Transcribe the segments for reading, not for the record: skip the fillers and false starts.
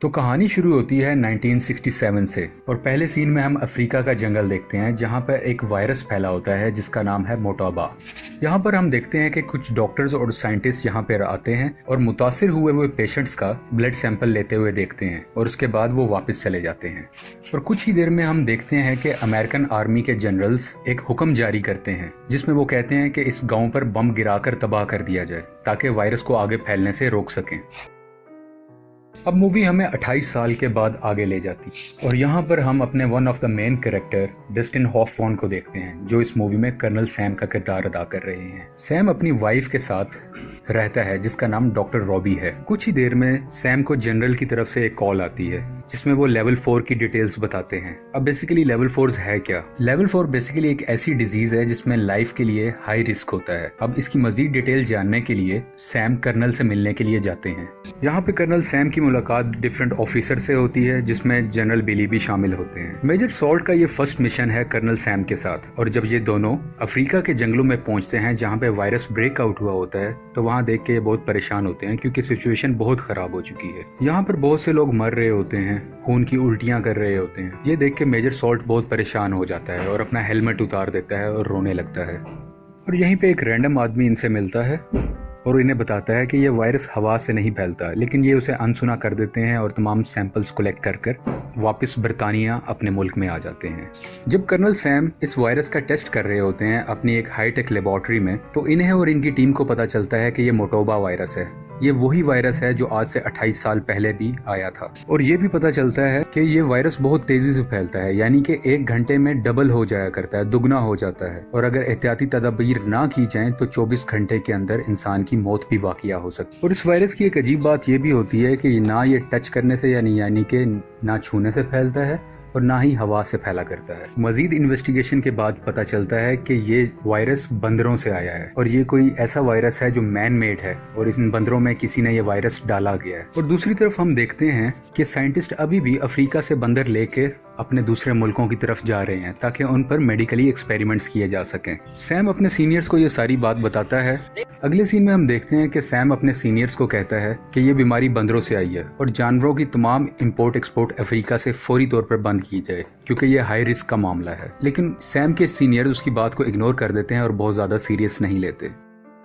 तो कहानी शुरू होती है 1967 से और पहले सीन में हम अफ्रीका का जंगल देखते हैं जहां पर एक वायरस फैला होता है जिसका नाम है मोटाबा। यहां पर हम देखते हैं कि कुछ डॉक्टर्स और साइंटिस्ट यहां पर आते हैं और मुतासिर हुए पेशेंट्स का ब्लड सैंपल लेते हुए देखते हैं और उसके बाद वो वापस चले जाते हैं। और कुछ ही देर में हम देखते हैं कि अमेरिकन आर्मी के जनरल्स एक हुक्म जारी करते हैं जिसमें वो कहते हैं कि इस गाँव पर बम गिराकर तबाह कर दिया जाए ताकि वायरस को आगे फैलने से रोक सकें। अब मूवी हमें 28 साल के बाद आगे ले जाती और यहाँ पर हम अपने one of the main character Dustin Hoffman को देखते हैं जो इस मूवी में कर्नल सैम का किरदार अदा कर रहे हैं। सैम अपनी वाइफ के साथ रहता है जिसका नाम डॉक्टर रॉबी है। कुछ ही देर में सैम को जनरल की तरफ से एक कॉल आती है जिसमें वो लेवल 4 की डिटेल्स बताते हैं। अब बेसिकली लेवल 4 है क्या? लेवल 4 बेसिकली एक ऐसी डिजीज है जिसमें लाइफ के लिए हाई रिस्क होता है। अब इसकी मजीद डिटेल जानने के लिए सैम कर्नल से मिलने के लिए जाते हैं। यहाँ पे कर्नल सैम की मुलाकात डिफरेंट ऑफिसर से होती है जिसमें जनरल बिली भी शामिल होते हैं। मेजर सॉल्ट का ये फर्स्ट मिशन है कर्नल सैम के साथ और जब ये दोनों अफ्रीका के जंगलों में पहुंचते हैं जहाँ पे वायरस ब्रेकआउट हुआ होता है तो वहाँ देख के ये बहुत परेशान होते हैं क्योंकि सिचुएशन बहुत खराब हो चुकी है। यहाँ पर बहुत से लोग मर रहे होते हैं, खून की उल्टियां कर रहे होते हैं। ये देख के मेजर सॉल्ट बहुत परेशान हो जाता है और अपना हेलमेट उतार देता है और रोने लगता है। और यहीं पे एक रैंडम आदमी इनसे मिलता है और इन्हें बताता है कि ये वायरस हवा से नहीं फैलता, लेकिन ये उसे अनसुना कर देते हैं और तमाम सैंपल्स कलेक्ट कर वापस बरतानिया अपने मुल्क में आ जाते हैं। जब कर्नल सैम इस वायरस का टेस्ट कर रहे होते हैं अपनी एक हाईटेक लेबोरेटरी में तो इन्हें और इनकी टीम को पता चलता है कि ये मोटोबा वायरस है। ये वही वायरस है जो आज से 28 साल पहले भी आया था। और ये भी पता चलता है कि ये वायरस बहुत तेजी से फैलता है, यानी कि 1 घंटे में डबल हो जाया करता है, दुगना हो जाता है। और अगर एहतियाती तदाबीर ना की जाए तो 24 घंटे के अंदर इंसान की मौत भी वाक़िया हो सकती है। और इस वायरस की एक अजीब बात ये भी होती है कि ना ये टच करने से यानी कि ना छूने से फैलता है और ना ही हवा से फैला करता है। मजीद इन्वेस्टिगेशन के बाद पता चलता है कि ये वायरस बंदरों से आया है और ये कोई ऐसा वायरस है जो मैन मेड है और इन बंदरों में किसी ने ये वायरस डाला गया है। और दूसरी तरफ हम देखते हैं कि साइंटिस्ट अभी भी अफ्रीका से बंदर लेकर अपने दूसरे मुल्कों की तरफ जा रहे हैं ताकि उन पर मेडिकली एक्सपेरिमेंट्स किए जा सकें। सैम अपने सीनियर्स को ये सारी बात बताता है। अगले सीन में हम देखते हैं कि सैम अपने सीनियर्स को कहता है कि ये बीमारी बंदरों से आई है और जानवरों की तमाम इंपोर्ट एक्सपोर्ट अफ्रीका से फौरी तौर पर बंद की जाए क्योंकि ये हाई रिस्क का मामला है। लेकिन सैम के सीनियर्स उसकी बात को इग्नोर कर देते हैं और बहुत ज्यादा सीरियस नहीं लेते।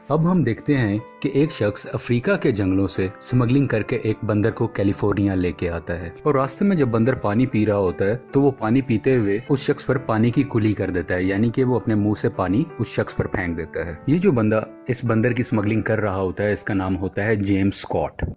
अब हम देखते हैं कि एक शख्स अफ्रीका के जंगलों से स्मगलिंग करके एक बंदर को कैलिफोर्निया लेके आता है और रास्ते में जब बंदर पानी पी रहा होता है तो वो पानी पीते हुए उस शख्स पर पानी की कुली कर देता है, यानी कि वो अपने मुंह से पानी उस शख्स पर फेंक देता है। ये जो बंदा इस बंदर की स्मगलिंग कर रहा होता है इसका नाम होता है जेम्स स्कॉट।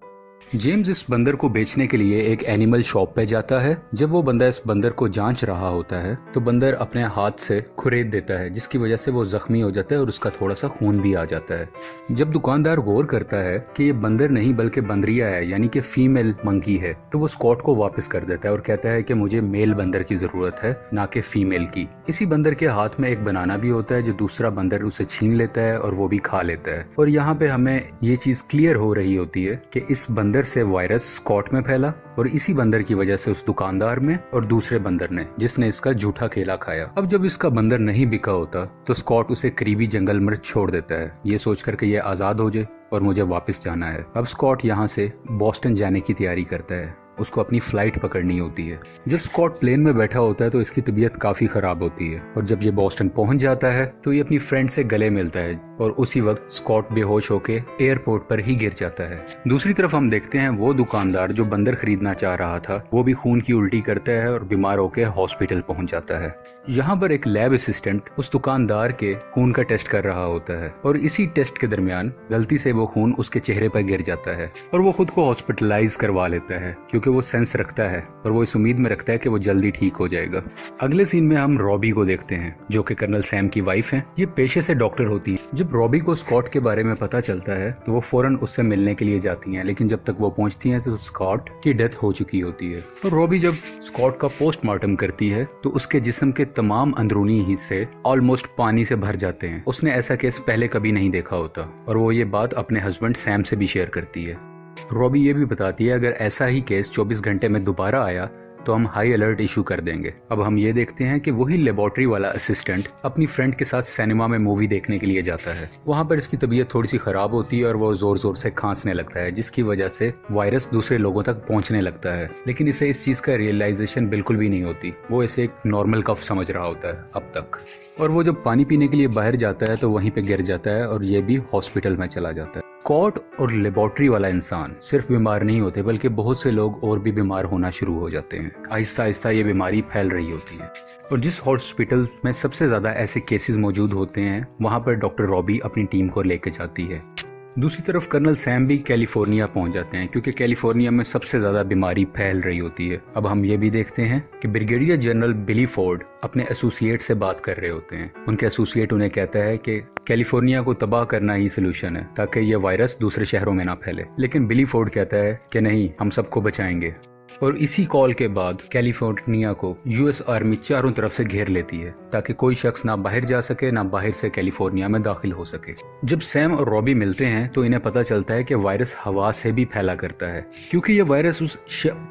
जेम्स इस बंदर को बेचने के लिए एक एनिमल शॉप पे जाता है। जब वो बंदा इस बंदर को जांच रहा होता है तो बंदर अपने हाथ से खुरेद देता है जिसकी वजह से वो जख्मी हो जाता है और उसका थोड़ा सा खून भी आ जाता है। जब दुकानदार गौर करता है कि ये बंदर नहीं बल्कि बंदरिया है, यानी कि फीमेल मंकी है, तो वो स्कॉट को वापस कर देता है और कहता है कि मुझे मेल बंदर की जरूरत है ना कि फीमेल की। इसी बंदर के हाथ में एक बनाना भी होता है जो दूसरा बंदर उसे छीन लेता है और वो भी खा लेता है। और यहाँ पे हमें ये चीज क्लियर हो रही होती है कि इस बंदर से वायरस स्कॉट में फैला और इसी बंदर की वजह से उस दुकानदार में और दूसरे बंदर ने जिसने इसका झूठा केला खाया। अब जब इसका बंदर नहीं बिका होता तो स्कॉट उसे करीबी जंगल में छोड़ देता है ये सोचकर कि ये आजाद हो जाए और मुझे वापस जाना है। अब स्कॉट यहाँ से बॉस्टन जाने की तैयारी करता है, उसको अपनी फ्लाइट पकड़नी होती है। जब स्कॉट प्लेन में बैठा होता है तो इसकी तबीयत काफी खराब होती है और जब ये बॉस्टन पहुंच जाता है तो ये अपनी फ्रेंड से गले मिलता है और उसी वक्त स्कॉट बेहोश होके एयरपोर्ट पर ही गिर जाता है। दूसरी तरफ हम देखते हैं वो दुकानदार जो बंदर खरीदना चाह रहा था वो भी खून की उल्टी करता है और बीमार होकर हॉस्पिटल पहुंच जाता है। यहाँ पर एक लैब असिस्टेंट उस दुकानदार के खून का टेस्ट कर रहा होता है और इसी टेस्ट के दरमियान गलती से वो खून उसके चेहरे पर गिर जाता है और वो खुद को हॉस्पिटलाइज करवा लेता है क्योंकि वो सेंस रखता है और वो इस उम्मीद में रखता है कि वो जल्दी ठीक हो जाएगा। अगले सीन में हम रॉबी को देखते हैं जो कि कर्नल सैम की वाइफ है। ये पेशे से डॉक्टर होती है। जब रॉबी को स्कॉट के बारे में पता चलता है तो वो फौरन उससे मिलने के लिए जाती हैं, लेकिन जब तक वो पहुंचती हैं तो स्कॉट की डेथ हो चुकी होती है। और रॉबी जब स्कॉट का पोस्टमार्टम करती है तो उसके जिस्म के तमाम अंदरूनी हिस्से ऑलमोस्ट पानी से भर जाते हैं। उसने ऐसा केस पहले कभी नहीं देखा होता और वो ये बात अपने हस्बैंड सैम से भी शेयर करती है। रॉबी ये भी बताती है अगर ऐसा ही केस 24 घंटे में दोबारा आया तो हम हाई अलर्ट इशू कर देंगे। अब हम ये देखते हैं कि वही लेबोरेटरी वाला असिस्टेंट अपनी फ्रेंड के साथ सिनेमा में मूवी देखने के लिए जाता है। वहाँ पर इसकी तबीयत थोड़ी सी खराब होती है और वो जोर जोर से खांसने लगता है, जिसकी वजह से वायरस दूसरे लोगों तक पहुँचने लगता है। लेकिन इसे इस चीज़ का रियलाइजेशन बिल्कुल भी नहीं होती। वो इसे एक नॉर्मल कफ समझ रहा होता है अब तक। और वो जब पानी पीने के लिए बाहर जाता है तो वहीं पे गिर जाता है और ये भी हॉस्पिटल में चला जाता है। कॉट और लेबोरेटरी वाला इंसान सिर्फ बीमार नहीं होते, बल्कि बहुत से लोग और भी बीमार होना शुरू हो जाते हैं। आहिस्ता आहिस्ता ये बीमारी फैल रही होती है और जिस हॉस्पिटल में सबसे ज़्यादा ऐसे केसेस मौजूद होते हैं वहाँ पर डॉक्टर रॉबी अपनी टीम को लेकर जाती है। दूसरी तरफ कर्नल सैम भी कैलिफोर्निया पहुंच जाते हैं, क्योंकि कैलिफोर्निया में सबसे ज़्यादा बीमारी फैल रही होती है। अब हम ये भी देखते हैं कि ब्रिगेडियर जनरल बिली फोर्ड अपने एसोसिएट से बात कर रहे होते हैं। उनके एसोसिएट उन्हें कहता है कि कैलिफोर्निया को तबाह करना ही सोल्यूशन है, ताकि ये वायरस दूसरे शहरों में ना फैले। लेकिन बिली फोर्ड कहता है कि नहीं, हम सबको बचाएंगे। और इसी कॉल के बाद कैलिफोर्निया को यूएस आर्मी चारों तरफ से घेर लेती है, ताकि कोई शख्स ना बाहर जा सके, ना बाहर से कैलिफोर्निया में दाखिल हो सके। जब सैम और रॉबी मिलते हैं तो इन्हें पता चलता है कि वायरस हवा से भी फैला करता है, क्योंकि ये वायरस उस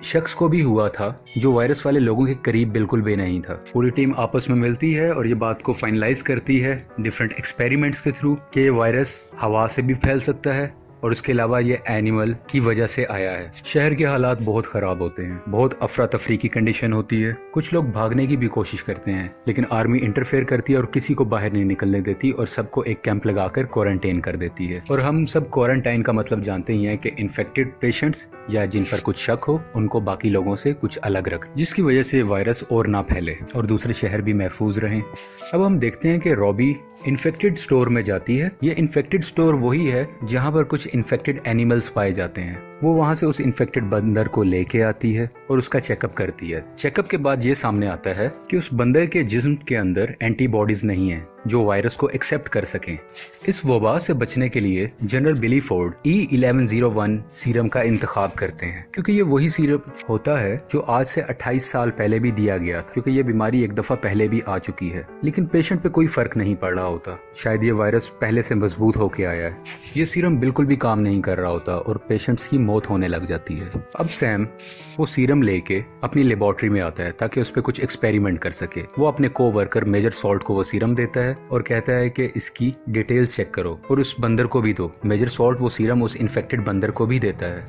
शख्स को भी हुआ था जो वायरस वाले लोगों के करीब बिल्कुल भी नहीं था। पूरी टीम आपस में मिलती है और ये बात को फाइनलाइज करती है डिफरेंट एक्सपेरिमेंट्स के थ्रू कि ये वायरस हवा से भी फैल सकता है और इसके अलावा ये एनिमल की वजह से आया है। शहर के हालात बहुत खराब होते हैं, बहुत अफरा तफरी की कंडीशन होती है। कुछ लोग भागने की भी कोशिश करते हैं, लेकिन आर्मी इंटरफेयर करती है और किसी को बाहर नहीं निकलने देती और सबको एक कैंप लगाकर क्वारंटाइन कर देती है। और हम सब क्वारंटाइन का मतलब जानते ही हैं कि इन्फेक्टेड पेशेंट्स या जिन पर कुछ शक हो उनको बाकी लोगों से कुछ अलग रख, जिसकी वजह से वायरस और ना फैले और दूसरे शहर भी महफूज रहें। अब हम देखते हैं कि रॉबी इन्फेक्टेड स्टोर में जाती है। ये इन्फेक्टेड स्टोर वही है जहाँ पर कुछ इन्फेक्टेड एनिमल्स पाए जाते हैं। वो वहाँ से उस इन्फेक्टेड बंदर को लेके आती है और उसका चेकअप करती है। चेकअप के बाद ये सामने आता है कि उस बंदर के जिस्म के अंदर एंटीबॉडीज नहीं है जो वायरस को एक्सेप्ट कर सकें। इस वबा से बचने के लिए जनरल बिली फोर्ड E1101 सीरम का इंतखाब करते हैं, क्योंकि ये वही सीरम होता है जो आज से 28 साल पहले भी दिया गया था, क्योंकि ये बीमारी एक दफा पहले भी आ चुकी है। लेकिन पेशेंट पे कोई फर्क नहीं पड़ रहा होता, शायद ये वायरस पहले से मजबूत होके आया है। ये सीरम बिल्कुल भी काम नहीं कर रहा होता और पेशेंट्स की मौत होने लग जाती है। अब सैम वो सीरम लेके अपनी लेबोरेटरी में आता है ताकि उस पर कुछ एक्सपेरिमेंट कर सके। वो अपने कोवर्कर मेजर सॉल्ट को वो सीरम देता है और कहता है कि इसकी डिटेल्स चेक करो और उस बंदर को भी दो। मेजर सॉल्ट वो सीरम उस इन्फेक्टेड बंदर को भी देता है।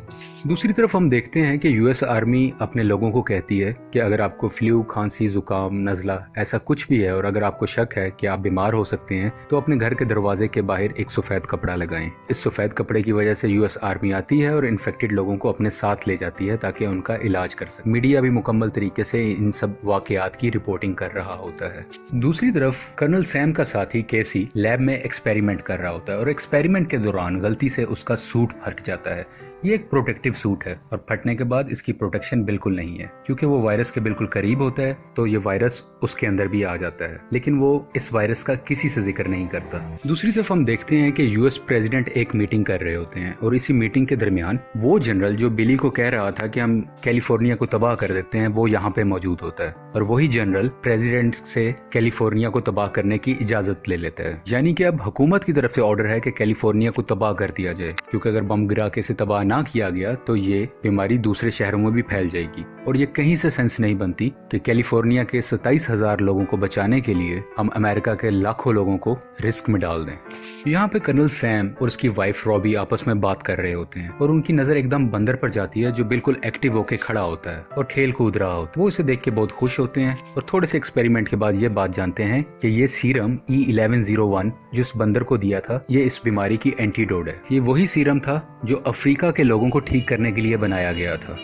दूसरी तरफ हम देखते हैं कि यूएस आर्मी अपने लोगों को कहती है कि अगर आपको फ्लू, खांसी, जुकाम, नज़ला ऐसा कुछ भी है और अगर आपको शक है कि आप बीमार हो सकते हैं तो अपने घर के दरवाजे के बाहर एक सफ़ेद कपड़ा लगाएं। इस सफ़ेद कपड़े की वजह से यूएस आर्मी आती है और इन्फेक्टेड लोगों को अपने साथ ले जाती है ताकि उनका इलाज कर सके। मीडिया भी मुकम्मल तरीके से इन सब वाकयात की रिपोर्टिंग कर रहा होता है। दूसरी तरफ कर्नल सैम का साथी केसी लैब में एक्सपेरिमेंट कर रहा होता है और एक्सपेरिमेंट के दौरान गलती से उसका सूट फट जाता है। ये एक प्रोटेक्टिव सूट है और फटने के बाद इसकी प्रोटेक्शन बिल्कुल नहीं है, क्योंकि वो वायरस के बिल्कुल करीब होता है तो ये वायरस उसके अंदर भी आ जाता है, लेकिन वो इस वायरस का किसी से जिक्र नहीं करता। दूसरी तरफ हम देखते हैं कि यूएस प्रेसिडेंट एक मीटिंग कर रहे होते हैं और इसी मीटिंग के दरमियान वो जनरल जो बिली को कह रहा था कि हम कैलिफोर्निया को तबाह कर देते हैं वो यहाँ पे मौजूद होता है और वही जनरल प्रेसिडेंट से कैलिफोर्निया को तबाह करने की इजाजत ले लेता है। यानी कि अब हुकूमत की तरफ से ऑर्डर है कि कैलिफोर्निया को तबाह कर दिया जाए, क्योंकि अगर बम गिरा के इसे तबाह ना किया गया तो ये बीमारी दूसरे शहरों में भी फैल जाएगी। और ये कहीं से सेंस नहीं बनती कि कैलिफोर्निया के 27,000 लोगों को बचाने के लिए हम अमेरिका के लाखों लोगों को रिस्क में डाल दें। यहाँ पे कर्नल सैम और उसकी वाइफ रॉबी आपस में बात कर रहे होते हैं और उनकी नजर एकदम बंदर पर जाती है जो बिल्कुल एक्टिव होके खड़ा होता है और खेल कूद रहा होता है। वो इसे देख के बहुत खुश होते हैं और थोड़े से एक्सपेरिमेंट के बाद ये बात जानते हैं कि ये सीरम E1101 जो इस बंदर को दिया था ये इस बीमारी की एंटीडोट है। ये वही सीरम था जो अफ्रीका के लोगों को ठीक करने के लिए बनाया गया था।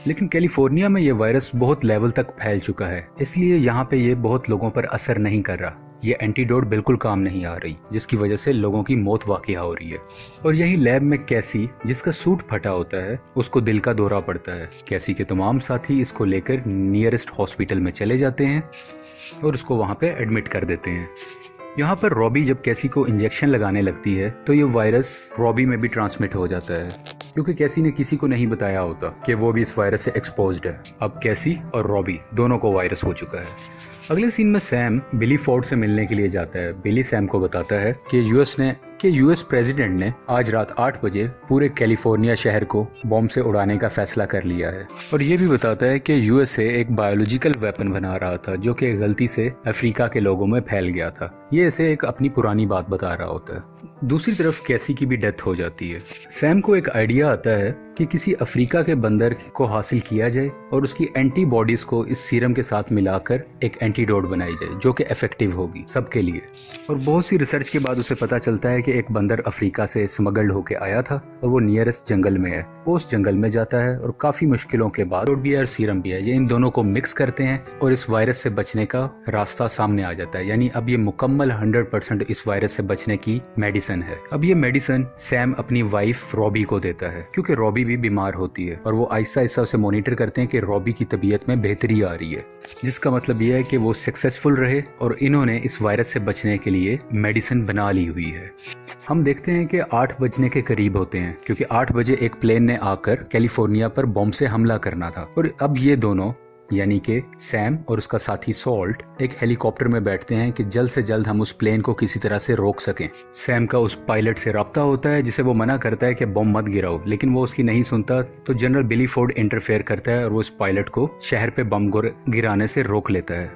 लेकिन कैलिफोर्निया में ये वायरस बहुत लेवल तक फैल चुका है, इसलिए यहाँ पे ये बहुत लोगों पर असर नहीं कर रहा। ये एंटीडोट बिल्कुल काम नहीं आ रही, जिसकी वजह से लोगों की मौत वाक़या हो रही है। और यही लैब में कैसी, जिसका सूट फटा होता है, उसको दिल का दौरा पड़ता है। कैसी के तमाम साथी इसको लेकर नियरेस्ट हॉस्पिटल में चले जाते हैं और उसको वहाँ पे एडमिट कर देते हैं। यहाँ पर रॉबी जब कैसी को इंजेक्शन लगाने लगती है तो ये वायरस रॉबी में भी ट्रांसमिट हो जाता है, क्योंकि कैसी ने किसी को नहीं बताया होता कि वो भी इस वायरस से एक्सपोज्ड है। अब कैसी और रॉबी दोनों को वायरस हो चुका है। अगले सीन में सैम बिली फोर्ड से मिलने के लिए जाता है। बिली सैम को बताता है कि यूएस ने कि यूएस प्रेसिडेंट ने आज रात 8 बजे पूरे कैलिफोर्निया शहर को बॉम्ब से उड़ाने का फैसला कर लिया है। और ये भी बताता है कि यूएसए एक बायोलॉजिकल वेपन बना रहा था जो कि गलती से अफ्रीका के लोगों में फैल गया था। ये इसे एक अपनी पुरानी बात बता रहा होता है। दूसरी तरफ कैसी की भी डेथ हो जाती है। सैम को एक आइडिया आता है कि किसी अफ्रीका के बंदर को हासिल किया जाए और उसकी एंटीबॉडीज को इस सीरम के साथ मिलाकर एक एंटीडोट बनाई जाए जो कि इफेक्टिव होगी सबके लिए। और बहुत सी रिसर्च के बाद उसे पता चलता है कि एक बंदर अफ्रीका से स्मगल्ड होके आया था और वो नियरेस्ट जंगल में है। वो उस जंगल में जाता है और काफी मुश्किलों के बाद भी है और सीरम भी है, ये इन दोनों को मिक्स करते हैं और इस वायरस से बचने का रास्ता सामने आ जाता है। यानी अब ये मुकम्मल 100% इस वायरस से बचने की मेडिसिन है। अब ये मेडिसिन सैम अपनी वाइफ रॉबी को देता है क्योंकि रॉबी भी बीमार होती है और वो आहिस्ता आहिस्ता उसे मॉनिटर करते हैं कि रॉबी की तबीयत में बेहतरी आ रही है, जिसका मतलब ये है कि वो सक्सेसफुल रहे और इन्होंने इस वायरस से बचने के लिए मेडिसिन बना ली हुई है। हम देखते हैं कि 8 बजने के करीब होते हैं क्योंकि 8 बजे एक प्लेन ने आकर कैलिफोर्निया पर बॉम्ब से हमला करना था और अब ये दोनों यानी कि सैम और उसका साथी सॉल्ट एक हेलीकॉप्टर में बैठते हैं कि जल्द से जल्द हम उस प्लेन को किसी तरह से रोक सकें। सैम का उस पायलट से राब्ता होता है जिसे वो मना करता है कि बम मत गिराओ, लेकिन वो उसकी नहीं सुनता तो जनरल बिली फोर्ड इंटरफेयर करता है और वो उस पायलट को शहर पे बम गिराने से रोक लेता है।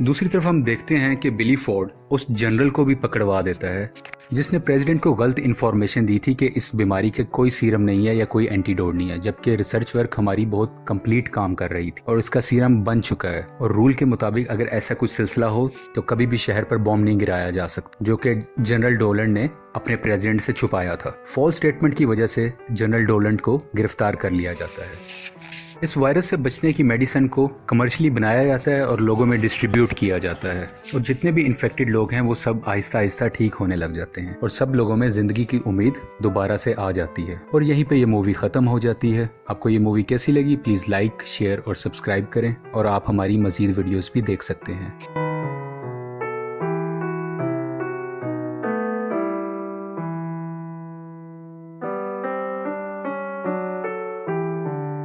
दूसरी तरफ हम देखते हैं कि बिली फोर्ड उस जनरल को भी पकड़वा देता है जिसने प्रेसिडेंट को गलत इन्फॉर्मेशन दी थी कि इस बीमारी के कोई सीरम नहीं है या कोई एंटीडोट नहीं है, जबकि रिसर्च वर्क हमारी बहुत कंप्लीट काम कर रही थी और इसका सीरम बन चुका है। और रूल के मुताबिक अगर ऐसा कुछ सिलसिला हो तो कभी भी शहर पर बॉम्ब नहीं गिराया जा सकता, जो कि जनरल डोलंड ने अपने प्रेसिडेंट से छुपाया था। फॉल्स स्टेटमेंट की वजह से जनरल डोलंड को गिरफ्तार कर लिया जाता है। इस वायरस से बचने की मेडिसिन को कमर्शियली बनाया जाता है और लोगों में डिस्ट्रीब्यूट किया जाता है और जितने भी इन्फेक्टेड लोग हैं वो सब आहिस्ता आहिस्ता ठीक होने लग जाते हैं और सब लोगों में जिंदगी की उम्मीद दोबारा से आ जाती है। और यहीं पे ये मूवी खत्म हो जाती है। आपको ये मूवी कैसी लगी प्लीज लाइक, शेयर और सब्सक्राइब करें और आप हमारी मजीद वीडियोस भी देख सकते हैं।